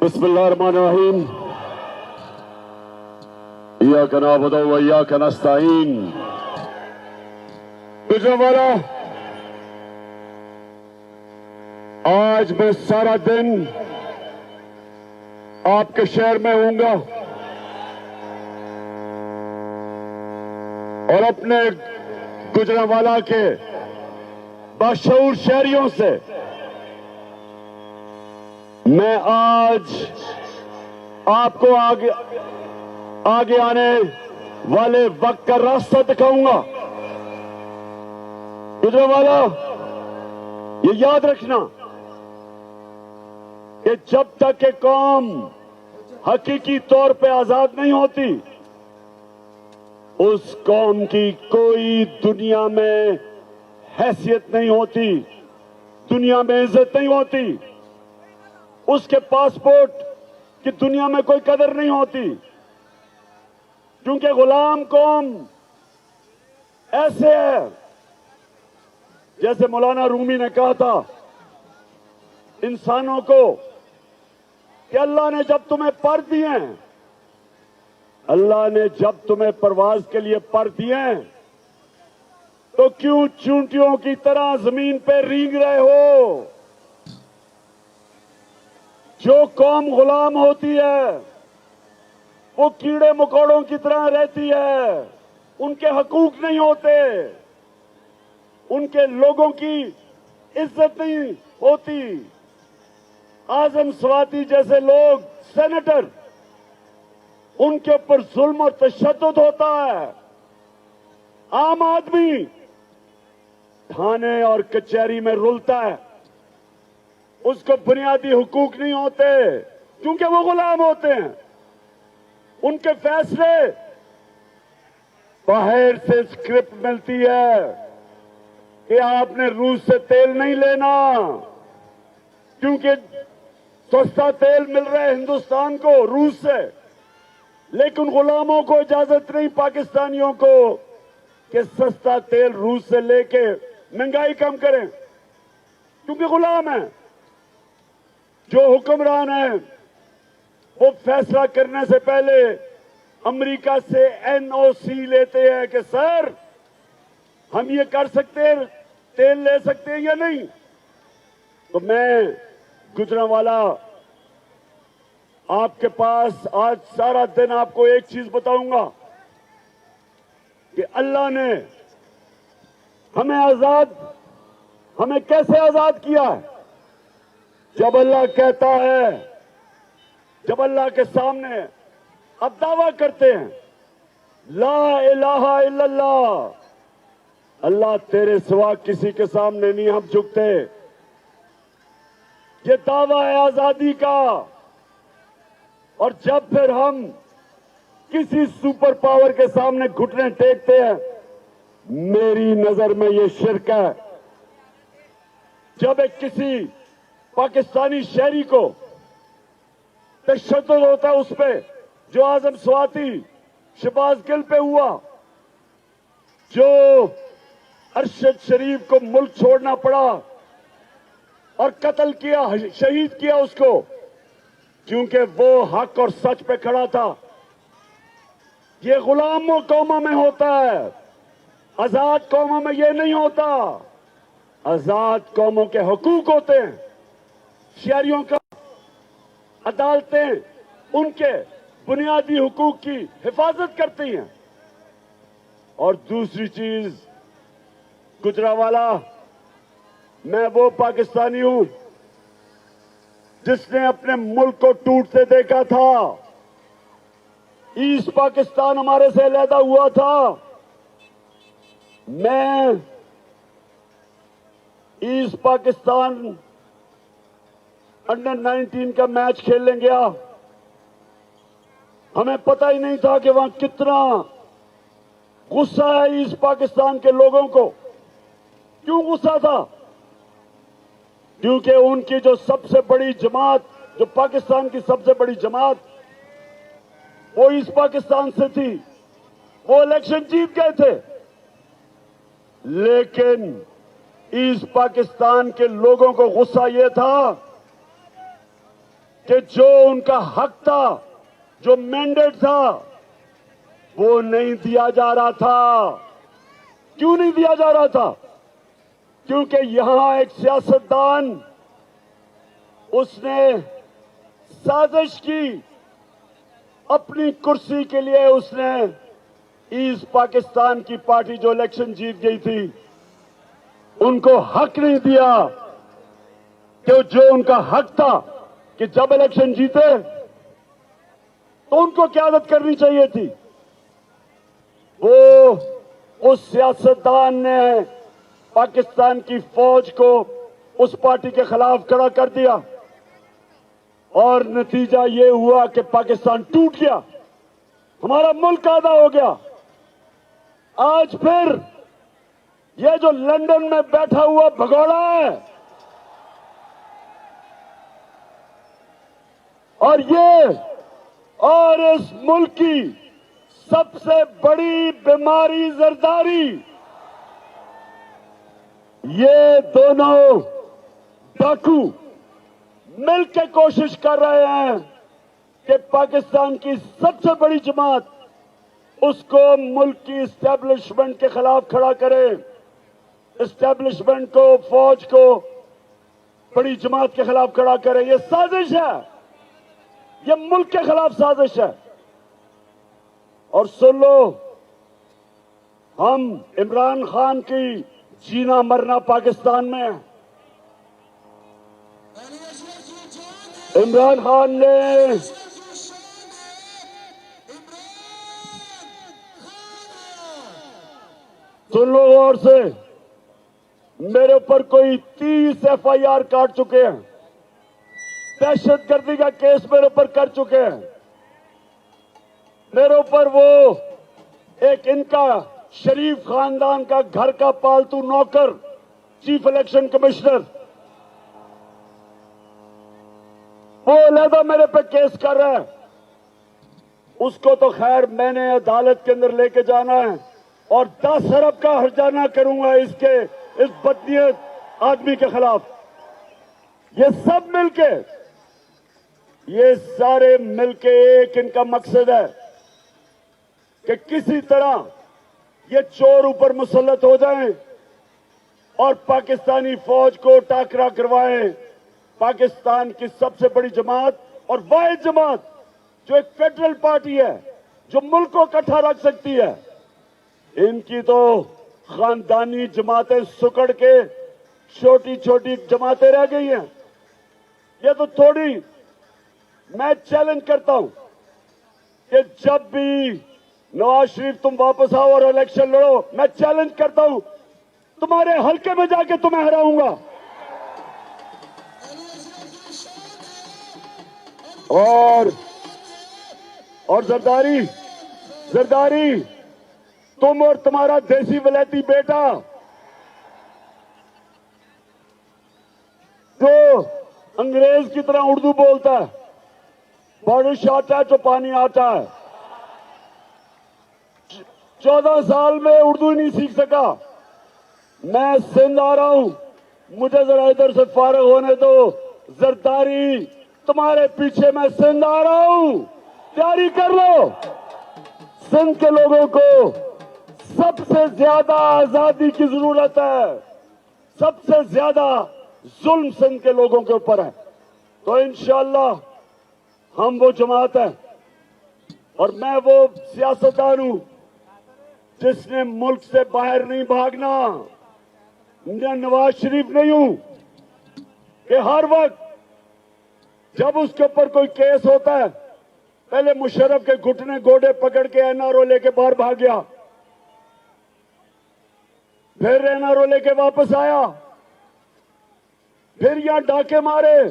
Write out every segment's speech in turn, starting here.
बिस्मिल्लाहिर्रहमानिर्रहीम। इय्याका नअबुदु व इय्याका नस्तईन। गुजरांवाला, आज मैं सारा दिन आपके शहर में हूंगा और अपने गुजरांवाला के बाशऊर शहरियों से मैं आज आपको आगे आने वाले वक्त का रास्ता दिखाऊंगा। गुजरांवाला, ये याद रखना कि जब तक कि कौम हकीकी तौर पे आजाद नहीं होती, उस कौम की कोई दुनिया में हैसियत नहीं होती, दुनिया में इज्जत नहीं होती, उसके पासपोर्ट की दुनिया में कोई कदर नहीं होती। क्योंकि गुलाम कौम ऐसे है, जैसे मौलाना रूमी ने कहा था इंसानों को कि अल्लाह ने जब तुम्हें पर दिए हैं, अल्लाह ने जब तुम्हें परवाज के लिए पर दिए हैं, तो क्यों चूंटियों की तरह जमीन पे रींग रहे हो? जो कौम गुलाम होती है वो कीड़े मकोड़ों की तरह रहती है, उनके हकूक नहीं होते, उनके लोगों की इज्जत नहीं होती। आजम स्वाति जैसे लोग सेनेटर, उनके ऊपर जुल्म और तशद्दुद होता है। आम आदमी थाने और कचहरी में रुलता है, उसको बुनियादी हुकूक नहीं होते क्योंकि वो गुलाम होते हैं। उनके फैसले बाहर से स्क्रिप्ट मिलती है कि आपने रूस से तेल नहीं लेना क्योंकि सस्ता तेल मिल रहा है हिंदुस्तान को रूस से, लेकिन गुलामों को इजाजत नहीं, पाकिस्तानियों को, कि सस्ता तेल रूस से लेके महंगाई कम करें, क्योंकि गुलाम है। जो हुक्मरान है वो फैसला करने से पहले अमेरिका से एनओसी लेते हैं कि सर हम ये कर सकते हैं, तेल ले सकते हैं या नहीं। तो मैं गुजरांवाला आपके पास आज सारा दिन आपको एक चीज बताऊंगा कि अल्लाह ने हमें कैसे आजाद किया है। जब अल्लाह कहता है, जब अल्लाह के सामने अब दावा करते हैं ला इलाहा इल्लल्लाह, अल्लाह तेरे सिवा किसी के सामने नहीं हम झुकते, ये दावा है आजादी का। और जब फिर हम किसी सुपर पावर के सामने घुटने टेकते हैं, मेरी नजर में ये शिर्क है। जब एक किसी पाकिस्तानी शहरी को तशद्दुद होता है उस पे, जो आजम स्वाति शहबाज गिल पे हुआ, जो अरशद शरीफ को मुल्क छोड़ना पड़ा और कत्ल किया, शहीद किया उसको, क्योंकि वो हक और सच पे खड़ा था। ये गुलामों कौमों में होता है, आजाद कौमों में ये नहीं होता। आजाद कौमों के हुकूक होते हैं, शहरियों का अदालतें उनके बुनियादी हुकूक की हिफाजत करती हैं। और दूसरी चीज, गुजरांवाला, मैं वो पाकिस्तानी हूं जिसने अपने मुल्क को टूटते देखा था। ईस्ट पाकिस्तान हमारे से अलहदा हुआ था। मैं ईस्ट पाकिस्तान अंडर 19 का मैच खेलने गया, हमें पता ही नहीं था कि वहां कितना गुस्सा है ईस्ट पाकिस्तान के लोगों को। क्यों गुस्सा था? क्योंकि उनकी जो सबसे बड़ी जमात, जो पाकिस्तान की सबसे बड़ी जमात, वो ईस्ट पाकिस्तान से थी। वो इलेक्शन जीत गए थे, लेकिन ईस्ट पाकिस्तान के लोगों को गुस्सा ये था कि जो उनका हक था, जो मैंडेट था, वो नहीं दिया जा रहा था। क्यों नहीं दिया जा रहा था? क्योंकि यहां एक सियासतदान, उसने साजिश की अपनी कुर्सी के लिए। उसने ईस्ट पाकिस्तान की पार्टी जो इलेक्शन जीत गई थी, उनको हक नहीं दिया कि जो उनका हक था कि जब इलेक्शन जीते तो उनको क़यादत करनी चाहिए थी। वो उस सियासतदान ने पाकिस्तान की फौज को उस पार्टी के खिलाफ खड़ा कर दिया और नतीजा ये हुआ कि पाकिस्तान टूट गया, हमारा मुल्क आधा हो गया। आज फिर ये जो लंदन में बैठा हुआ भगोड़ा है और इस मुल्क की सबसे बड़ी बीमारी जरदारी, ये दोनों डाकू मिलकर कोशिश कर रहे हैं कि पाकिस्तान की सबसे बड़ी जमात उसको मुल्क की इस्टेब्लिशमेंट के खिलाफ खड़ा करे, इस्टेब्लिशमेंट को, फौज को बड़ी जमात के खिलाफ खड़ा करे। ये साजिश है, ये मुल्क के खिलाफ साजिश है। और सुन लो, हम इमरान खान की जीना मरना पाकिस्तान में है। इमरान खान ने सुन लो गौर से, मेरे ऊपर कोई 30 FIR काट चुके हैं, दहशतगर्दी का केस मेरे ऊपर कर चुके हैं। मेरे ऊपर वो एक इनका शरीफ खानदान का घर का पालतू नौकर, चीफ इलेक्शन कमिश्नर, वो अलहदा मेरे पे केस कर रहा है। उसको तो खैर मैंने अदालत के अंदर लेके जाना है और 10 अरब का हर्जाना करूंगा इस बदनीयत आदमी के खिलाफ। ये सब मिलके, ये सारे मिलके एक इनका मकसद है कि किसी तरह ये चोर ऊपर मुसल्लत हो जाएं और पाकिस्तानी फौज को टाकरा करवाएं। पाकिस्तान की सबसे बड़ी जमात और वाहिद जमात जो एक फेडरल पार्टी है, जो मुल्क को इकट्ठा रख सकती है, इनकी तो खानदानी जमातें सुकड़ के छोटी छोटी जमातें रह गई हैं। ये तो थोड़ी, मैं चैलेंज करता हूं कि जब भी नवाज शरीफ तुम वापस आओ और इलेक्शन लड़ो, मैं चैलेंज करता हूं तुम्हारे हल्के में जाके तुम्हें हराऊंगा। और जरदारी तुम और तुम्हारा देसी वलैती बेटा जो अंग्रेज की तरह उर्दू बोलता है, बारिश आता है तो पानी आता है, 14 साल में उर्दू ही नहीं सीख सका। मैं सिंध आ रहा हूं, मुझे जरा इधर से फारिग होने दो। जरदारी तुम्हारे पीछे मैं सिंध आ रहा हूं, तैयारी कर लो। सिंध के लोगों को सबसे ज्यादा आजादी की जरूरत है, सबसे ज्यादा जुल्म सिंध के लोगों के ऊपर है। तो इंशाअल्लाह हम वो जमात है और मैं वो सियासतदान हूं जिसने मुल्क से बाहर नहीं भागना। मैं नवाज शरीफ नहीं हूं कि हर वक्त जब उसके ऊपर कोई केस होता है पहले मुशर्रफ के घुटने गोडे पकड़ के NRO लेके बाहर भाग गया, फिर NRO लेके वापस आया, फिर यहां डाके मारे,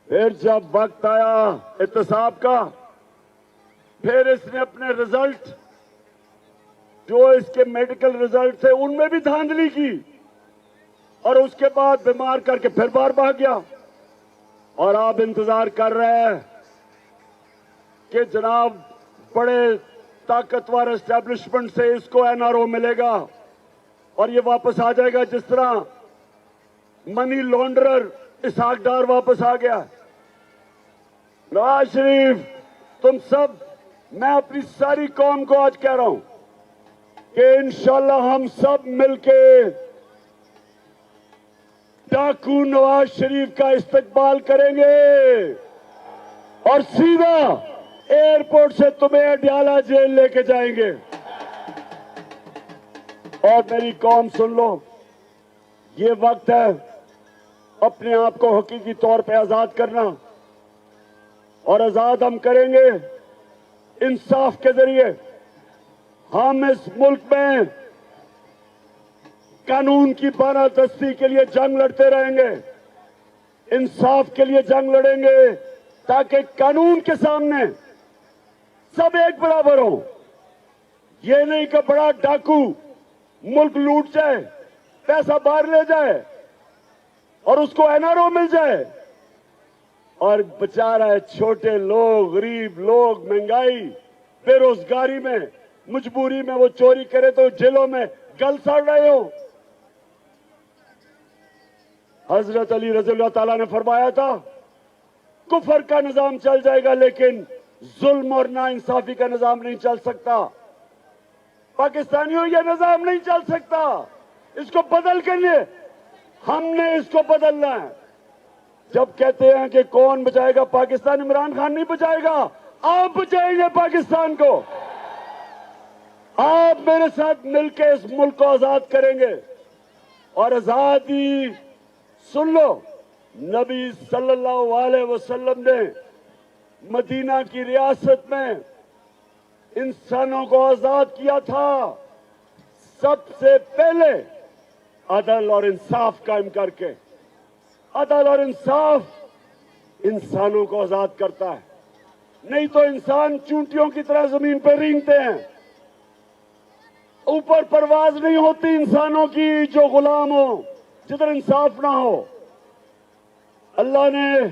फिर जब वक्त आया एहतसाब का, फिर इसने अपने रिजल्ट जो इसके मेडिकल रिजल्ट थे उनमें भी धांधली की और उसके बाद बीमार करके फिर बाहर भाग गया। और आप इंतजार कर रहे हैं कि जनाब बड़े ताकतवर एस्टेब्लिशमेंट से इसको NRO मिलेगा और ये वापस आ जाएगा, जिस तरह मनी लॉन्ड्रर इसहाक डार वापस आ गया। नवाज शरीफ, तुम सब, मैं अपनी सारी कौम को आज कह रहा हूं कि इंशाल्लाह हम सब मिलके डाकू नवाज शरीफ का इस्तकबाल करेंगे और सीधा एयरपोर्ट से तुम्हें अडयाला जेल लेके जाएंगे। और मेरी कौम सुन लो, ये वक्त है अपने आप को हकीकी तौर पे आजाद करना, और आजाद हम करेंगे इंसाफ के जरिए। हम इस मुल्क में कानून की बारादस्ती के लिए जंग लड़ते रहेंगे, इंसाफ के लिए जंग लड़ेंगे, ताकि कानून के सामने सब एक बराबर हो। ये नहीं कि बड़ा डाकू मुल्क लूट जाए, पैसा बाहर ले जाए और उसको एनआरओ मिल जाए, और बेचारा छोटे लोग, गरीब लोग महंगाई, बेरोजगारी में, मजबूरी में वो चोरी करे तो जेलों में गल सड़ रहे हो। हजरत अली रज़ियल्लाहु ताला ने फरमाया था, कुफर का निजाम चल जाएगा लेकिन जुल्म और नाइंसाफी का निजाम नहीं चल सकता। पाकिस्तानियों, यह निजाम नहीं चल सकता। इसको बदल के लिए हमने इसको बदलना है। जब कहते हैं कि कौन बचाएगा पाकिस्तान, इमरान खान नहीं बचाएगा, आप बचाएंगे पाकिस्तान को। आप मेरे साथ मिलकर इस मुल्क को आजाद करेंगे। और आजादी सुन लो, नबी सल्लल्लाहु अलैहि वसल्लम ने मदीना की रियासत में इंसानों को आजाद किया था, सबसे पहले अदल और इंसाफ कायम करके। अदल और इंसाफ इंसानों को आजाद करता है, नहीं तो इंसान चूंटियों की तरह जमीन पर रेंगते हैं। ऊपर परवाज नहीं होती इंसानों की जो गुलाम हो, जिधर इंसाफ ना हो। अल्लाह ने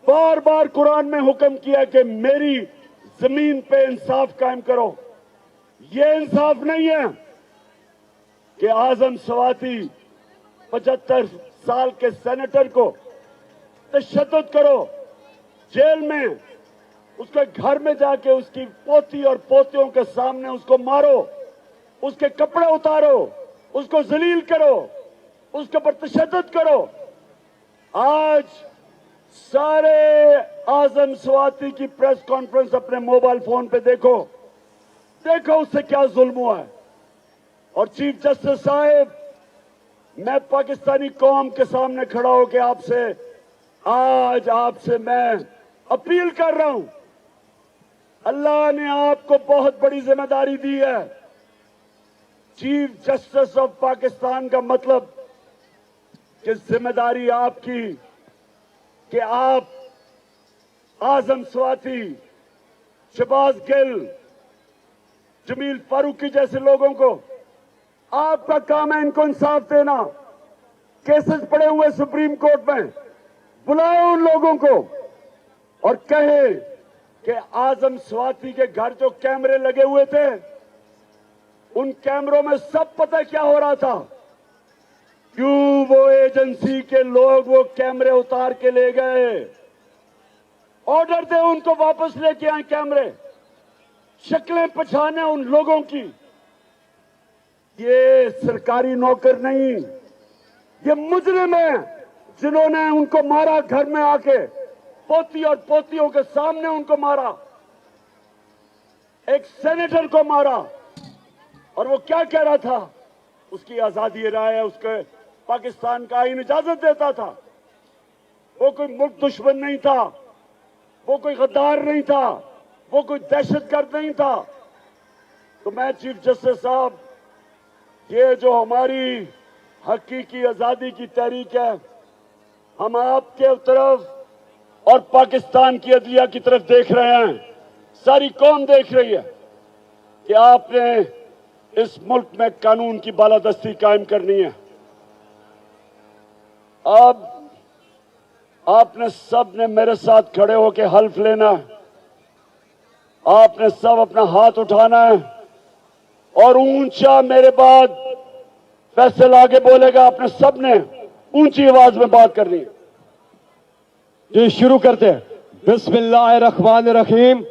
बार बार कुरान में हुक्म किया कि मेरी जमीन पे इंसाफ कायम करो। ये इंसाफ नहीं है कि आजम स्वाति 75 साल के सेनेटर को तशद्दुद करो, जेल में उसके घर में जाके उसकी पोती और पोतियों के सामने उसको मारो, उसके कपड़े उतारो, उसको जलील करो, उसके ऊपर तशद्दुद करो। आज सारे आजम स्वाति की प्रेस कॉन्फ्रेंस अपने मोबाइल फोन पे देखो, देखो उससे क्या जुल्म हुआ है। और चीफ जस्टिस साहब, मैं पाकिस्तानी कौम के सामने खड़ा होकर आपसे मैं अपील कर रहा हूं, अल्लाह ने आपको बहुत बड़ी जिम्मेदारी दी है। चीफ जस्टिस ऑफ पाकिस्तान का मतलब कि जिम्मेदारी आपकी कि आप आजम स्वाति, शहबाज गिल, जमील फारूकी जैसे लोगों को, आपका काम है इनको इंसाफ देना। केसेस पड़े हुए सुप्रीम कोर्ट में, बुलाए उन लोगों को और कहे कि आजम स्वाति के घर जो कैमरे लगे हुए थे, उन कैमरों में सब पता क्या हो रहा था, क्यों वो एजेंसी के लोग वो कैमरे उतार के ले गए। ऑर्डर दे उनको वापस लेके आए कैमरे, शक्लें पहचाने उन लोगों की। ये सरकारी नौकर नहीं, ये मुजरिम है जिन्होंने उनको मारा, घर में आके पोती और पोतियों के सामने उनको मारा, एक सेनेटर को मारा। और वो क्या कह रहा था, उसकी आजादी राय है, उसके पाकिस्तान का आईन इजाजत देता था। वो कोई मुल्क दुश्मन नहीं था, वो कोई गद्दार नहीं था, वो कोई दहशतगर्द नहीं था। तो मैं चीफ जस्टिस साहब, ये जो हमारी हकीकी आजादी की तहरीक है, हम आपके तरफ और पाकिस्तान की अदलिया की तरफ देख रहे हैं, सारी कौम देख रही है कि आपने इस मुल्क में कानून की बालादस्ती कायम करनी है। अब आपने सब ने मेरे साथ खड़े होकर हल्फ लेना है, आपने सब अपना हाथ उठाना है और ऊंचा मेरे बाद फैसला आगे बोलेगा। आपने सब ने ऊंची आवाज में बात करनी है। जी शुरू करते हैं। बिस्मिल्लाहिर्रहमानिर्रहीम।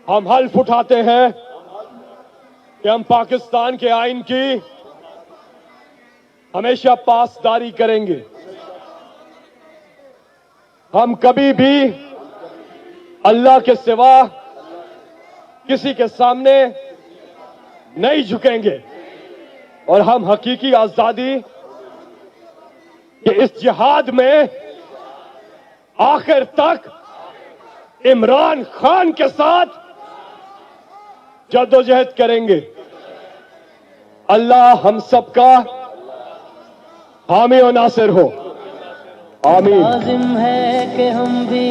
हम हल्फ उठाते हैं कि हम पाकिस्तान के आइन की हमेशा पासदारी करेंगे। हम कभी भी अल्लाह के सिवा किसी के सामने नहीं झुकेंगे और हम हकीकी आजादी के इस जिहाद में आखिर तक इमरान खान के साथ जद्दोजहद करेंगे। अल्लाह हम सबका हामी और नासिर हो। आमीन। लाजिम है कि हम भी